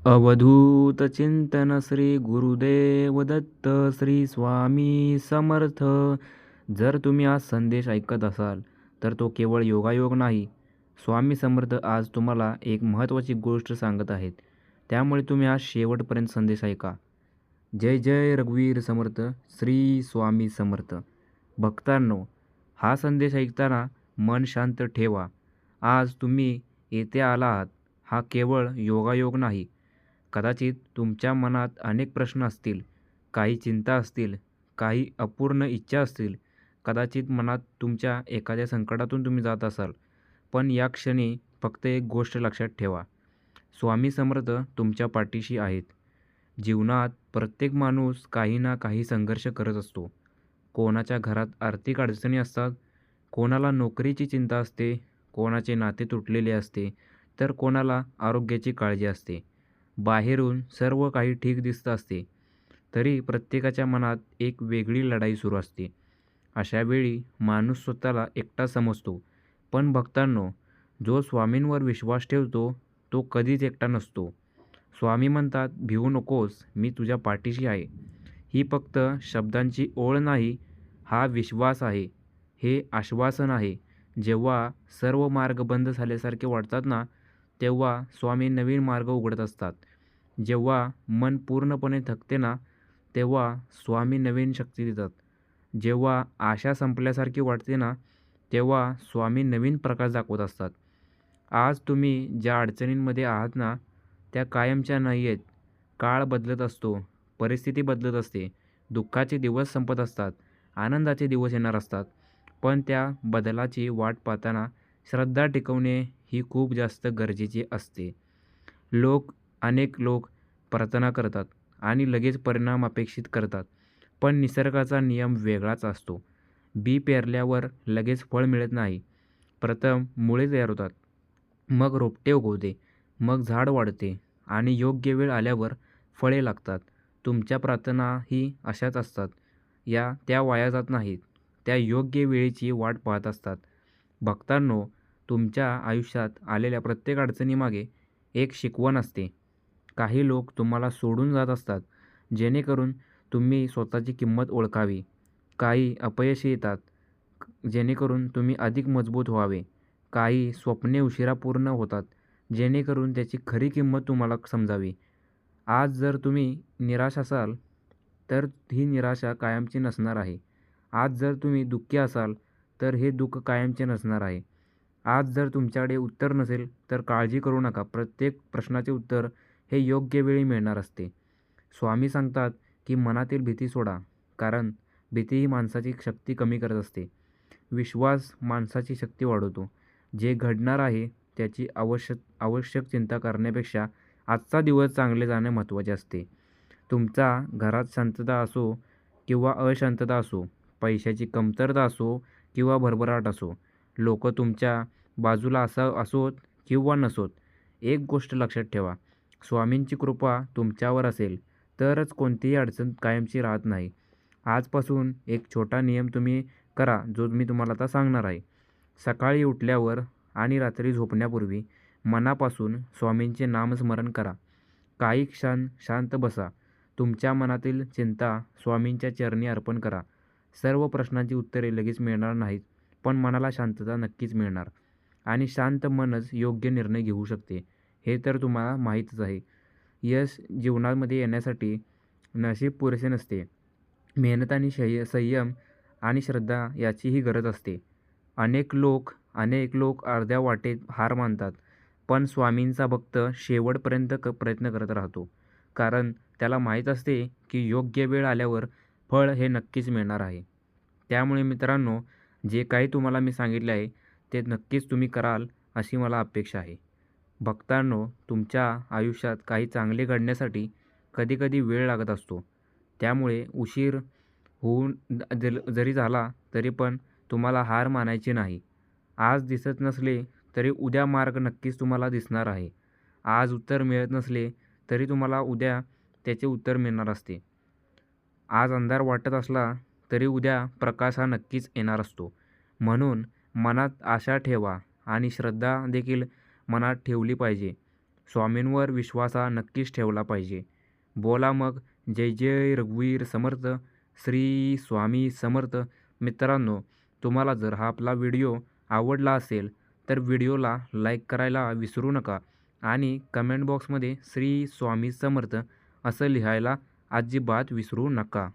अवधूत चिंतन श्री गुरुदेव दत्त श्री स्वामी समर्थ. जर तुम्ही आज संदेश ऐकत असाल तर तो केवळ योगायोग नाही. स्वामी समर्थ आज तुम्हाला एक महत्त्वाची गोष्ट सांगत आहेत. त्यामुळे तुम्ही आज शेवटपर्यंत संदेश ऐका. जय जय रघुवीर समर्थ. श्री स्वामी समर्थ. भक्तांनो, हा संदेश ऐकताना मन शांत ठेवा. आज तुम्ही येथे आला आहात हा केवळ योगायोग नाही. कदाचित तुमच्या मनात अनेक प्रश्न असतील, काही चिंता असतील, काही अपूर्ण इच्छा असतील. कदाचित मनात तुमच्या एखाद्या संकटातून तुम्ही जात असाल. पण या क्षणी फक्त एक गोष्ट लक्षात ठेवा. स्वामी समर्थ तुमच्या पाठीशी आहेत. जीवनात प्रत्येक माणूस काही ना काही संघर्ष करत असतो. कोणाच्या घरात आर्थिक अडचणी असतात, कोणाला नोकरीची चिंता असते, कोणाचे नाते तुटलेले असते, तर कोणाला आरोग्याची काळजी असते. बाहेरून सर्व काही ठीक दिसतं असते, तरी प्रत्येकाच्या मनात एक वेगळी लढाई सुरू असते. अशा वेळी माणूस स्वतःला एकटा समजतो. पण भक्तांनो, जो स्वामींवर विश्वास ठेवतो तो कधीच एकटा नसतो. स्वामी म्हणतात, भिवू नकोस, मी तुझ्या पाठीशी आहे. ही फक्त शब्दांची ओळ नाही, हा विश्वास आहे, हे आश्वासन आहे. जेव्हा सर्व मार्ग बंद झाल्यासारखे वाटतात ना, तेव्हा स्वामी नवीन मार्ग उघडत असतात. जेव्हा मन पूर्णपणे थकते ना, तेव्हा स्वामी नवीन शक्ती देतात. जेव्हा आशा संपल्यासारखी वाटते ना, तेव्हा स्वामी नवीन प्रकाश दाखवत असतात. आज तुम्ही ज्या अडचणींमध्ये आहात ना, त्या कायमच्या नाही आहेत. काळ बदलत असतो, परिस्थिती बदलत असते, दुःखाचे दिवस संपत असतात, आनंदाचे दिवस येणार असतात. पण त्या बदलाची वाट पाहताना श्रद्धा टिकवणे ही खूप जास्त गरजेची असते. अनेक लोक प्रार्थना करतात आणि लगेच परिणाम अपेक्षित करतात. पण निसर्गाचा नियम वेगळाच असतो. बी पेरल्यावर लगेच फळ मिळत नाही. प्रथम मुळे तयार होतात, मग रोपटे उगवते, मग झाड वाढते आणि योग्य वेळ आल्यावर फळे लागतात. तुमच्या प्रार्थनाही अशाच असतात. त्या वाया जात नाहीत. त्या योग्य वेळेची वाट पाहत असतात. भक्तांनो, तुमच्या आयुष्यात आलेल्या प्रत्येक अडचणीमागे एक शिकवण असते. काही लोक तुम्हाला सोडून जात असतात, जेणेकरून तुम्ही स्वतःची किंमत ओळखावी. काही अपयशी येतात, जेणेकरून तुम्ही अधिक मजबूत व्हावे. काही स्वप्ने उशिरा पूर्ण होतात, जेणेकरून त्याची खरी किंमत तुम्हाला समजावी. आज जर तुम्ही निराश असाल, तर ही निराशा कायमची नसणार आहे. आज जर तुम्ही दुःखी असाल, तर हे दुःख कायमचे नसणार आहे. आज जर तुमच्याकडे उत्तर नसेल, तर काळजी करू नका. प्रत्येक प्रश्नाचे उत्तर हे योग्य वेळी मिळणार असते. स्वामी सांगतात की मनातील भीती सोडा, कारण भीती ही माणसाची शक्ती कमी करत असते. विश्वास माणसाची शक्ती वाढवतो. जे घडणार आहे त्याची आवश्यक चिंता करण्यापेक्षा आजचा दिवस चांगले जाणे महत्त्वाचे असते. तुमच्या घरात शांतता असो किंवा अशांतता असो, पैशाची कमतरता असो किंवा भरभराट असो, लोक तुमच्या बाजूला असोत किंवा नसोत, एक गोष्ट लक्षात ठेवा. स्वामींची कृपा तुमच्यावर असेल तरच कोणतीही अडचण कायमची राहत नाही. आजपासून एक छोटा नियम तुम्ही करा, जो मी तुम्हाला आता सांगणार आहे. सकाळी उठल्यावर आणि रात्री झोपण्यापूर्वी मनापासून स्वामींचे नामस्मरण करा. काही क्षण शांत बसा. तुमच्या मनातील चिंता स्वामींच्या चरणी अर्पण करा. सर्व प्रश्नांची उत्तरे लगेच मिळणार नाहीत, पण मनाला शांतता नक्कीच मिळणार. आणि शांत मनच योग्य निर्णय घेऊ शकते, हे तर तुम्हाला माहीतच आहे. यश जीवनामध्ये येण्यासाठी नशीब पुरेसे नसते, मेहनत आणि संयम आणि श्रद्धा याचीही गरज असते. अनेक लोक अर्ध्या वाटेत हार मानतात, पण स्वामींचा भक्त शेवटपर्यंत प्रयत्न करत राहतो. कारण त्याला माहीत असते की योग्य वेळ आल्यावर फळ हे नक्कीच मिळणार आहे. त्यामुळे मित्रांनो, जे काही तुम्हाला मी सांगितले आहे ते नक्कीच तुम्ही कराल अशी मला अपेक्षा आहे. भक्तांनो, तुमच्या आयुष्यात काही चांगले घडण्यासाठी कधीकधी वेळ लागत असतो. त्यामुळे उशीर होऊन जरी झाला तरी पण तुम्हाला हार मानायची नाही. आज दिसत नसले तरी उद्या मार्ग नक्कीच तुम्हाला दिसणार आहे. आज उत्तर मिळत नसले तरी तुम्हाला उद्या त्याचे उत्तर मिळणार असते. आज अंधार वाटत असला तरी उद्या प्रकाश हा नक्कीच येणार असतो. म्हणून मनात आशा ठेवा आणि श्रद्धा देखील मनात ठेवली पाहिजे. स्वामींवर विश्वास हा नक्कीच ठेवला पाहिजे. बोला मग जय जय रघुवीर समर्थ, श्री स्वामी समर्थ. मित्रांनो, तुम्हाला जर हा आपला व्हिडिओ आवडला असेल तर व्हिडिओला लाईक करायला विसरू नका आणि कमेंट बॉक्समध्ये श्री स्वामी समर्थ असं लिहायला अजिबात विसरू नका.